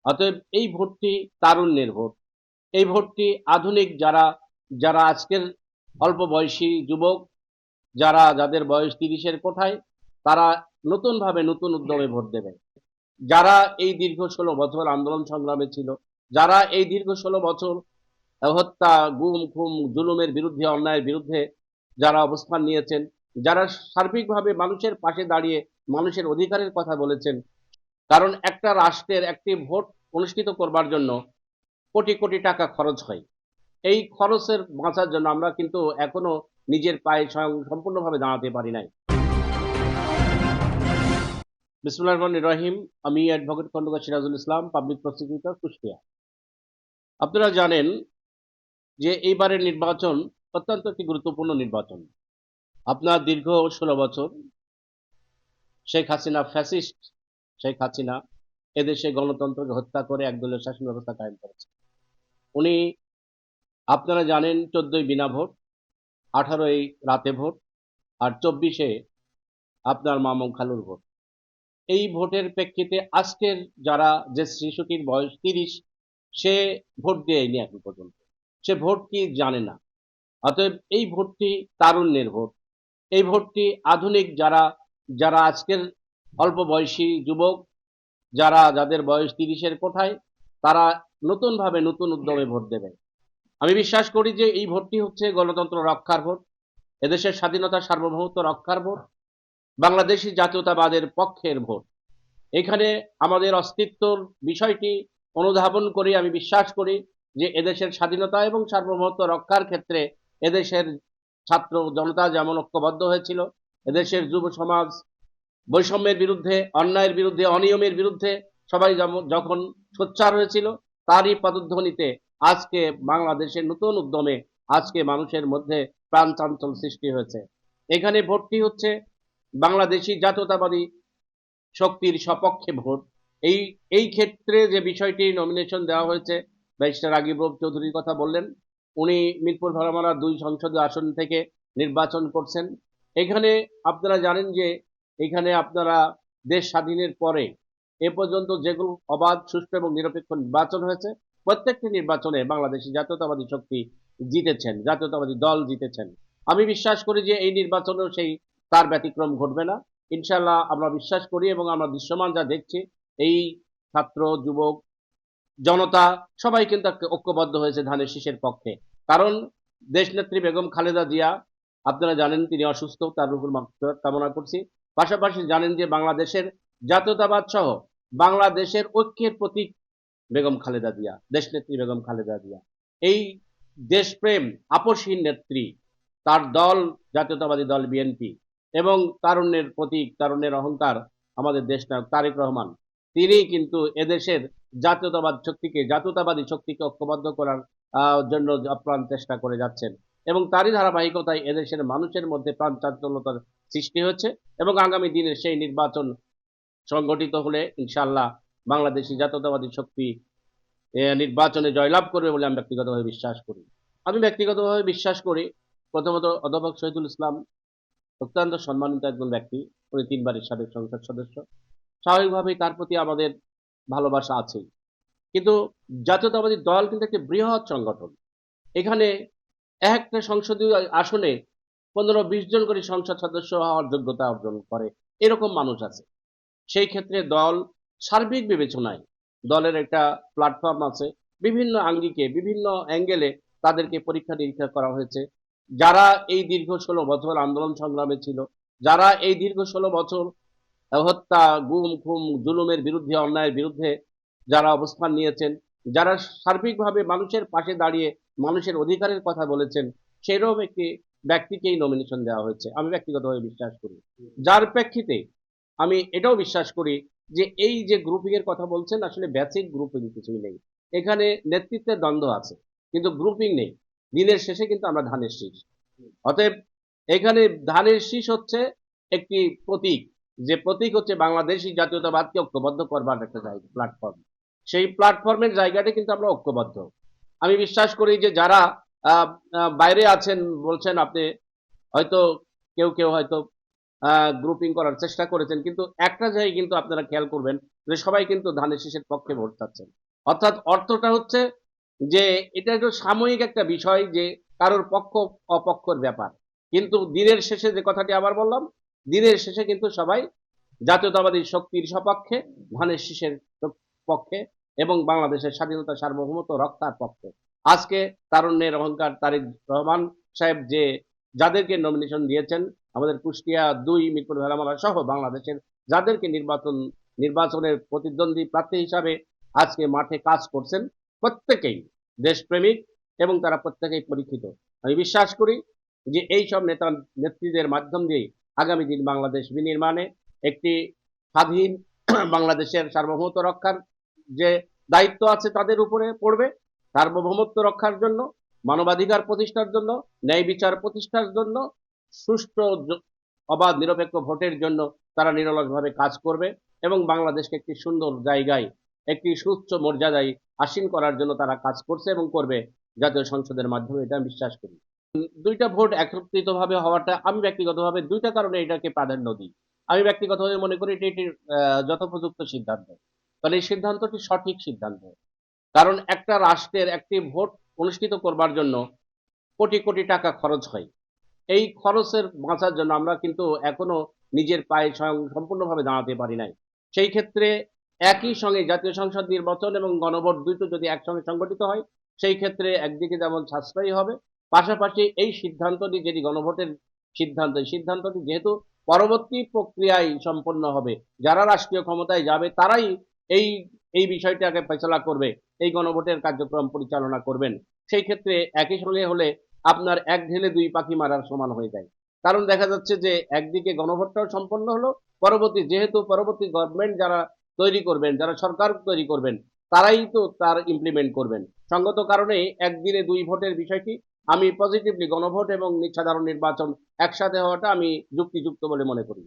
অতএব এই ভোটটি তারুণ্যের ভোট। এই ভোটটি আধুনিক যারা যারা আজকের অল্প বয়সী যুবক, যাদের বয়স 30-এর কোঠায়, তারা নতুনভাবে নতুন উদ্যমে ভোট দেবে। যারা এই দীর্ঘ 16 বছর আন্দোলন সংগ্রামে ছিল, যারা এই দীর্ঘ 16 বছর হত্যা, গুম, খুম, জুলুমের বিরুদ্ধে, অন্যায়ের বিরুদ্ধে যারা অবস্থান নিয়েছেন, যারা সার্বিকভাবে মানুষের পাশে দাঁড়িয়ে মানুষের অধিকারের কথা বলেছেন। কারণ একটা রাষ্ট্রের একটি ভোট অনুষ্ঠিত করবার জন্য কোটি কোটি টাকা খরচ হয়। এই খরচের বাঁচার জন্য আমরা কিন্তু এখনো নিজের পায়ে স্বয়ং সম্পূর্ণভাবে দাঁড়াতে পারি নাই। বিসমিল্লাহির রহমানির রহিম। আমি advocate Khandakar Sirajul Islam, public prosecutor, Kushtia. আপনারা জানেন যে এইবারের নির্বাচন অত্যন্ত একটি গুরুত্বপূর্ণ নির্বাচন। আপনার দীর্ঘ 16 বছর শেখ হাসিনা, ফ্যাসিস্ট শেখ হাসিনা এদেশে গণতন্ত্রকে হত্যা করে একদলীয় শাসন ব্যবস্থা কায়েম করেছে। উনি, আপনারা জানেন, 14ই বিনা ভোট, 18ই রাতে ভোট, আর 24-এ আপনার মামুন খালুর ভোট। এই ভোটের প্রেক্ষিতে আজকের যে শিশুটির বয়স 30, সে ভোট দেয়নি এখন পর্যন্ত, সে ভোট কি জানে না। অতএব এই ভোটটি তারুণ্যের ভোট। এই ভোটটি আধুনিক যারা আজকের অল্প বয়সী যুবক, যাদের বয়স 30-এর কোঠায়, তারা নতুনভাবে নতুন উদ্যমে ভোট দেবে। আমি বিশ্বাস করি যে এই ভোটটি হচ্ছে গণতন্ত্র রক্ষার ভোট, এদেশের স্বাধীনতা সার্বভৌমত্ব রক্ষার ভোট, বাংলাদেশি জাতীয়তাবাদের পক্ষের ভোট। এখানে আমাদের অস্তিত্বর বিষয়টি অনুধাবন করে আমি বিশ্বাস করি যে এদেশের স্বাধীনতা এবং সার্বভৌমত্ব রক্ষার ক্ষেত্রে এদেশের ছাত্র জনতা যেমন ঐক্যবদ্ধ হয়েছিল, এদেশের যুব সমাজ বৈষম্যের বিরুদ্ধে, অন্যায়ের বিরুদ্ধে, অনিয়মের বিরুদ্ধে সবাই যখন সোচ্চার হয়েছিল, তারই পদধ্বনিতে আজকে বাংলাদেশের নতুন উদ্যমে আজকে মানুষের মধ্যে প্রাণ চাঞ্চল্য সৃষ্টি হয়েছে। এখানে ভোটটি হচ্ছে বাংলাদেশি জাতীয়তাবাদী শক্তির সপক্ষে ভোট। এই এই ক্ষেত্রে যে বিষয়টি নমিনেশন দেওয়া হয়েছে, ব্যারিস্টার রাগিব চৌধুরীর কথা বললেন, উনি মিরপুর ভরমারা 2 সংসদীয় আসন থেকে নির্বাচন করছেন। এখানে আপনারা জানেন যে এখানে আপনারা দেশ স্বাধীনের পরে এ পর্যন্ত যেগুলো অবাধ, সুষ্ঠু এবং নিরপেক্ষ নির্বাচন হয়েছে, প্রত্যেকটি নির্বাচনে বাংলাদেশি জাতীয়তাবাদী শক্তি জিতেছেন, জাতীয়তাবাদী দল জিতেছেন। আমি বিশ্বাস করি যে এই নির্বাচনেও তার ব্যতিক্রম ঘটবে না। ইনশাল্লাহ আমরা বিশ্বাস করি এবং আমরা দৃশ্যমান যা দেখছি, এই ছাত্র, যুবক, জনতা সবাই কিন্তু ঐক্যবদ্ধ হয়েছে ধানের শীষের পক্ষে। কারণ দেশনেত্রী বেগম খালেদা জিয়া, আপনারা জানেন তিনি অসুস্থ, তার রুহুল মাগফিরাত কামনা করছি। পাশাপাশি জানেন যে বাংলাদেশের জাতীয়তাবাদ সহ বাংলাদেশের ঐক্যের প্রতীক বেগম খালেদা জিয়া, দেশনেত্রী বেগম খালেদা জিয়া। এই দেশপ্রেম, আপসহীন নেত্রী, তার দল জাতীয়তাবাদী দল বিএনপি, এবং তারুণ্যের প্রতীক, তারুণ্যের অহংকার আমাদের দেশনায়ক তারেক রহমান, তিনি কিন্তু এদেশের জাতীয়তাবাদী শক্তিকে ঐক্যবদ্ধ করার জন্য আপ্রাণ চেষ্টা করে যাচ্ছেন। এবং তারই ধারাবাহিকতায় এদেশের মানুষের মধ্যে প্রাণ চাঞ্চল্যতার সৃষ্টি হচ্ছে, এবং আগামী দিনে সেই নির্বাচন সংগঠিত হলে ইনশাআল্লাহ বাংলাদেশি জাতীয়তাবাদী শক্তি নির্বাচনে জয়লাভ করবে বলে আমি ব্যক্তিগতভাবে বিশ্বাস করি। প্রথমত অধ্যাপক শহীদুল ইসলাম অত্যন্ত সম্মানিত একজন ব্যক্তি। উনি 3বারের সাবেক সংসদ সদস্য। স্বাভাবিকভাবেই তার প্রতি আমাদের ভালোবাসা আছেই। কিন্তু জাতীয়তাবাদী দল কিন্তু একটি বৃহৎ সংগঠন। এখানে একটা সংসদীয় আসনে 15-20 জন করে সংসদ সদস্য হওয়ার যোগ্যতা অর্জন করে, এরকম মানুষ আছে। সেই ক্ষেত্রে দল সার্বিক বিবেচনায়, দলের একটা প্ল্যাটফর্ম আছে, বিভিন্ন আঙ্গিকে, বিভিন্ন অ্যাঙ্গেলে তাদেরকে পরীক্ষা নিরীক্ষা করা হয়েছে। যারা এই দীর্ঘ 16 বছর আন্দোলন সংগ্রামে ছিল, যারা এই দীর্ঘ 16 বছর হত্যা, গুম, খুম, জুলুমের বিরুদ্ধে, অন্যায়ের বিরুদ্ধে যারা অবস্থান নিয়েছেন, যারা সার্বিকভাবে মানুষের পাশে দাঁড়িয়ে মানুষের অধিকারের কথা বলেছেন, সেরকম একটি ব্যক্তিকেই নমিনেশন দেওয়া হয়েছে আমি ব্যক্তিগতভাবে বিশ্বাস করি। যার প্রেক্ষিতে আমি এটাও বিশ্বাস করি যে এই যে গ্রুপিং এর কথা বলছেন, আসলে বেসিক গ্রুপিং কিছুই নেই। এখানে নেতৃত্বের দ্বন্দ্ব আছে, কিন্তু গ্রুপিং নেই। দিনের শেষে কিন্তু আমরা ধানের শীষ। অতএব এখানে ধানের শীষ হচ্ছে একটি প্রতীক, যে প্রতীক হচ্ছে বাংলাদেশি জাতীয়তাবাদকে ঐক্যবদ্ধ করবার একটা প্ল্যাটফর্ম। সেই প্ল্যাটফর্মের জায়গাটা কিন্তু আমরা ঐক্যবদ্ধ। আমি বিশ্বাস করি যে যারা বাইরে আছেন, বলছেন আপনি, হয়তো কেউ কেউ হয়তো গ্রুপিং করার চেষ্টা করেছেন, কিন্তু একটা জায়গায় কিন্তু আপনারা খেয়াল করবেন যে সবাই কিন্তু ধানের শীষের পক্ষে ভোট চাচ্ছেন। অর্থাৎ অর্থটা হচ্ছে যে এটা একটু সাময়িক একটা বিষয়, যে কারোর পক্ষ অপক্ষর ব্যাপার, কিন্তু দিনের শেষে যে কথাটি আবার বললাম, দিনের শেষে কিন্তু সবাই জাতীয়তাবাদী শক্তির সপক্ষে, ধানের শীষের পক্ষে এবং বাংলাদেশের স্বাধীনতা সার্বভৌমত্ব রক্ষার পক্ষে। আজকে তারুণ্যের অহংকার তারেক রহমান সাহেব যে যাদেরকে নমিনেশন দিয়েছেন, আমাদের কুষ্টিয়া ২ মিরপুর ভেড়ামারা সহ বাংলাদেশের যাদেরকে নির্বাচনের প্রতিদ্বন্দ্বী প্রার্থী হিসাবে আজকে মাঠে কাজ করছেন, প্রত্যেকেই দেশপ্রেমিক এবং তারা প্রত্যেকেই পরীক্ষিত। আমি বিশ্বাস করি যে এই সব নেতা নেত্রীদের মাধ্যম দিয়ে আগামী দিন বাংলাদেশ বিনির্মাণে একটি স্বাধীন বাংলাদেশের সার্বভৌমত্ব রক্ষার যে দায়িত্ব আছে তাদের উপরে পড়বে, সার্বভৌমত্ব রক্ষার জন্য, মানবাধিকার প্রতিষ্ঠার জন্য, ন্যায় বিচার প্রতিষ্ঠার জন্য, সুষ্ঠু অবাধ নিরপেক্ষ ভোটের জন্য তারা নিরলসভাবে কাজ করবে এবং বাংলাদেশকে একটি সুন্দর জায়গায়, একটি সুউচ্চ মর্যাদায় আসীন করার জন্য তারা কাজ করছে এবং করবে জাতীয় সংসদের মাধ্যমে, এটা আমি বিশ্বাস করি। দুইটা ভোট একত্রিত ভাবে হওয়াটা আমি ব্যক্তিগতভাবে দুইটা কারণে এটাকে প্রাধান্য দিই। আমি ব্যক্তিগতভাবে মনে করি এটি একটি যথোপযুক্ত সিদ্ধান্ত, কারণ এই সিদ্ধান্তটি সঠিক সিদ্ধান্ত। কারণ একটা রাষ্ট্রের একটি ভোট অনুষ্ঠিত করবার জন্য কোটি কোটি টাকা খরচ হয়। এই খরচের বাঁচার জন্য আমরা কিন্তু এখনো নিজের পায়ে স্বয়ং সম্পূর্ণভাবে দাঁড়াতে পারি নাই। সেই ক্ষেত্রে একই সঙ্গে জাতীয় সংসদ নির্বাচন এবং গণভোট দুটো যদি একসঙ্গে সংগঠিত হয়, সেই ক্ষেত্রে একদিকে যেমন সাশ্রয়ী হবে, পাশাপাশি এই সিদ্ধান্তটি যেটি গণভোটের সিদ্ধান্ত, এই সিদ্ধান্তটি যেহেতু পরবর্তী প্রক্রিয়ায় সম্পন্ন হবে, যারা রাষ্ট্রীয় ক্ষমতায় যাবে তারাই এই এই বিষয়টাকে ফয়সলা করবে, এই গণভোটের কার্যক্রম পরিচালনা করবেন। সেই ক্ষেত্রে একই সঙ্গে হলে আপনার এক ঢিলে দুই পাখি মারার সমান হয়ে যায়। কারণ দেখা যাচ্ছে যে একদিকে গণভোটটাও সম্পন্ন হলো, যেহেতু পরবর্তী গভর্নমেন্ট যারা তৈরি করবেন, যারা সরকার তৈরি করবেন, তারাই তো তার ইমপ্লিমেন্ট করবেন। সঙ্গত কারণে একদিনে দুই ভোটের বিষয়টি আমি পজিটিভলি গণভোট এবং সাধারণ নির্বাচন একসাথে হওয়াটা আমি যুক্তিযুক্ত বলে মনে করি।